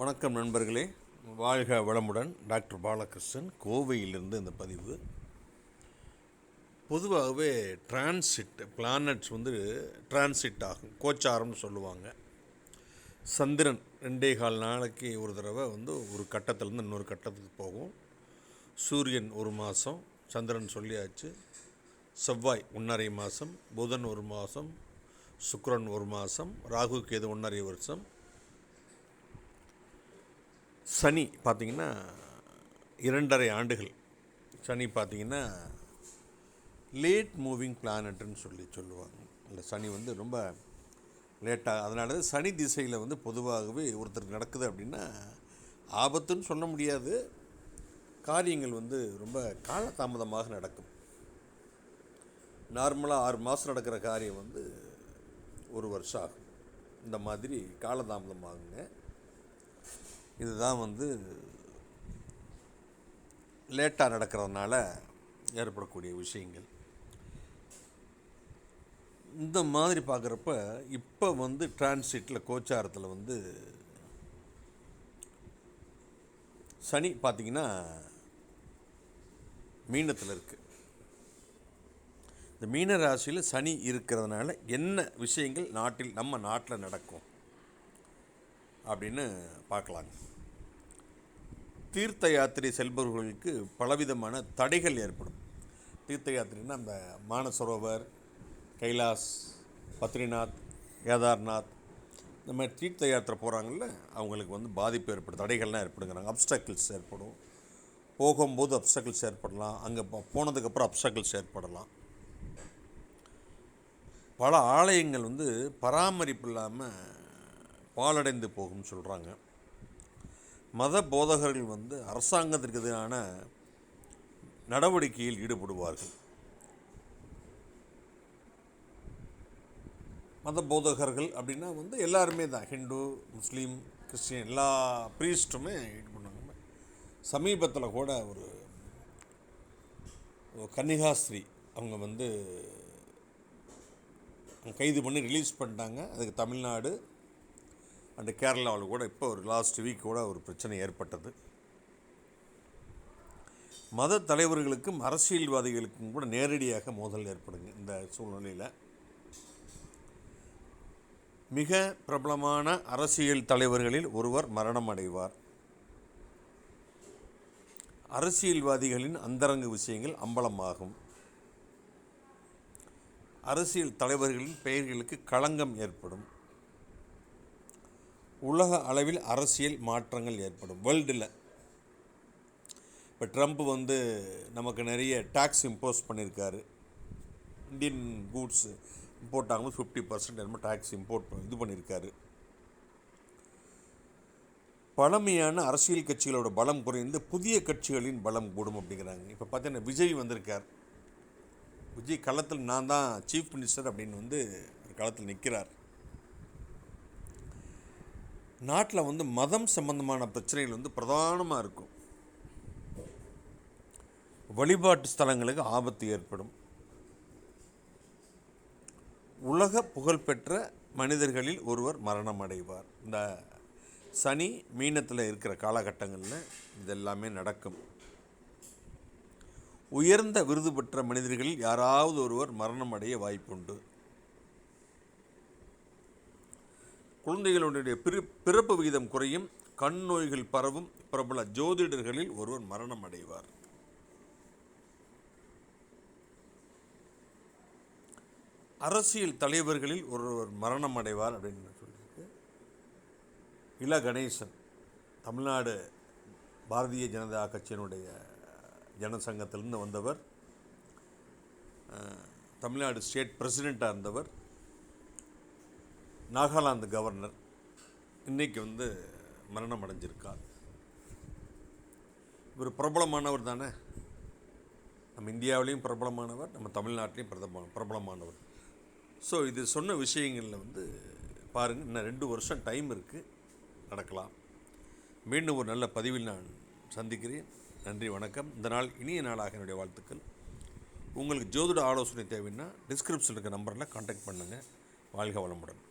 வணக்கம் நண்பர்களே, வாழ்க வளமுடன். டாக்டர் பாலகிருஷ்ணன், கோவையிலிருந்து இந்த பதிவு. பொதுவாகவே பிளானட்ஸ் டிரான்சிட் ஆகும், கோச்சாரம்னு சொல்லுவாங்க. சந்திரன் 2.25 நாளைக்கு ஒரு தடவை ஒரு கட்டத்திலேருந்து இன்னொரு கட்டத்துக்கு போகும். சூரியன் 1 மாதம், சந்திரன் சொல்லியாச்சு. செவ்வாய் 1.5 மாதம், புதன் 1 மாதம், சுக்கிரன் 1 மாதம், ராகு கேது 1.5 வருஷம். சனி பார்த்திங்கன்னா 2.5 ஆண்டுகள். சனி பார்த்திங்கன்னா லேட் மூவிங் பிளானட்டுன்னு சொல்லுவாங்க. அந்த சனி ரொம்ப லேட்டாக, அதனால சனி திசையில் பொதுவாகவே ஒருத்தருக்கு நடக்குது அப்படின்னா ஆபத்துன்னு சொல்ல முடியாது. காரியங்கள் ரொம்ப காலதாமதமாக நடக்கும். நார்மலாக 6 மாதம் நடக்கிற காரியம் 1 வருஷம் ஆகும். இந்த மாதிரி காலதாமதமாகுங்க. இதுதான் லேட்டாக நடக்கிறதுனால ஏற்படக்கூடிய விஷயங்கள். இந்த மாதிரி பார்க்குறப்ப இப்போ டிரான்சிட்டில் கோச்சாரத்தில் சனி பார்த்திங்கன்னா மீனத்தில் இருக்குது. இந்த மீன ராசியில் சனி இருக்கிறதுனால என்ன விஷயங்கள் நம்ம நாட்டில் நடக்கும் அப்படின்னு பார்க்கலாங்க. தீர்த்த யாத்திரை செல்பவர்களுக்கு பலவிதமான தடைகள் ஏற்படும். தீர்த்த யாத்திரைன்னா அந்த மானசரோவர், கைலாஸ், பத்ரிநாத், கேதார்நாத், இந்த மாதிரி தீர்த்த யாத்திரை போகிறாங்கல்ல, அவங்களுக்கு பாதிப்பு ஏற்படும், தடைகள்லாம் ஏற்படுங்கிறாங்க. அப்ஸ்டக்கிள்ஸ் ஏற்படும். போகும்போது அப்ஸ்டக்கிள்ஸ் ஏற்படலாம், அங்கே போனதுக்கப்புறம் அப்ஸ்டக்கிள்ஸ் ஏற்படலாம். பல ஆலயங்கள் பராமரிப்பு இல்லாமல் பாலடைந்து போகும்னு சொல்கிறாங்க. மத போதகர்கள் அரசாங்கத்திற்கு எதிரான நடவடிக்கையில் ஈடுபடுவார்கள். மத போதகர்கள் அப்படின்னா எல்லாருமே தான், ஹிந்து, முஸ்லீம், கிறிஸ்டின் எல்லா ப்ரீஸ்ட்டுமே ஈடுபடுவாங்க. சமீபத்தில் கூட ஒரு கன்னிகாஸ்திரி அவங்க கைது பண்ணி ரிலீஸ் பண்ணிட்டாங்க. அதுக்கு தமிழ்நாடு அண்டு கேரளாவில் கூட இப்போ ஒரு லாஸ்ட் வீக் கூட ஒரு பிரச்சனை ஏற்பட்டது. மத தலைவர்களுக்கும் அரசியல்வாதிகளுக்கும் கூட நேரடியாக மோதல் ஏற்படுங்க. இந்த சூழ்நிலையில் மிக பிரபலமான அரசியல் தலைவர்களில் ஒருவர் மரணம் அடைவார். அரசியல்வாதிகளின் அந்தரங்க விஷயங்கள் அம்பலமாகும். அரசியல் தலைவர்களின் பெயர்களுக்கு களங்கம் ஏற்படும். உலக அளவில் அரசியல் மாற்றங்கள் ஏற்படும். வேர்ல்டில் இப்போ ட்ரம்ப் நமக்கு நிறைய டேக்ஸ் இம்போஸ் பண்ணியிருக்காரு. இந்தியன் கூட்ஸ் இம்போர்ட் ஆகும்போது 50% என்னமோ டேக்ஸ் இது பண்ணியிருக்காரு. பழமையான அரசியல் கட்சிகளோட பலம் குறைந்து புதிய கட்சிகளின் பலம் கூடும் அப்படிங்கிறாங்க. இப்போ பார்த்தீங்கன்னா விஜய் வந்திருக்கார். விஜய் களத்தில் நான் தான் சீஃப் மினிஸ்டர் அப்படின்னு களத்தில் நிற்கிறார். நாட்டில் மதம் சம்பந்தமான பிரச்சனைகள் பிரதானமாக இருக்கும். வழிபாட்டு ஸ்தலங்களுக்கு ஆபத்து ஏற்படும். உலக புகழ்பெற்ற மனிதர்களில் ஒருவர் மரணம் அடைவார். இந்த சனி மீனத்தில் இருக்கிற காலகட்டங்களில் இதெல்லாமே நடக்கும். உயர்ந்த விருது பெற்ற மனிதர்களில் யாராவது ஒருவர் மரணம் அடைய வாய்ப்புண்டு. குழந்தைகளுடைய பிறப்பு விகிதம் குறையும். கண் நோய்கள் பரவும். பிரபல ஜோதிடர்களில் ஒருவர் மரணம் அடைவார். அரசியல் தலைவர்களில் ஒருவர் மரணம் அடைவார் அப்படின்னு சொல்லியிருக்கு. இல கணேசன், தமிழ்நாடு பாரதிய ஜனதா கட்சியினுடைய ஜனசங்கத்திலிருந்து வந்தவர், தமிழ்நாடு ஸ்டேட் பிரசிடெண்ட்டாக இருந்தவர், நாகாலாந்து கவர்னர், இன்றைக்கி மரணம் அடைஞ்சிருக்கார். இவர் பிரபலமானவர் தானே. நம்ம இந்தியாவிலையும் பிரபலமானவர், நம்ம தமிழ்நாட்டிலையும் பிரபலமானவர். ஸோ இது சொன்ன விஷயங்களில் பாருங்கள், இன்னும் 2 வருஷம் டைம் இருக்குது, நடக்கலாம். மீண்டும் ஒரு நல்ல பதிவில் நான் சந்திக்கிறேன். நன்றி, வணக்கம். இந்த நாள் இனிய நாளாக என்னுடைய வாழ்த்துக்கள். உங்களுக்கு ஜோதிட ஆலோசனை தேவைன்னா டிஸ்கிரிப்ஷனில் இருக்க நம்பரில் கான்டாக்ட் பண்ணுங்கள். வாழ்க வளமுடன்.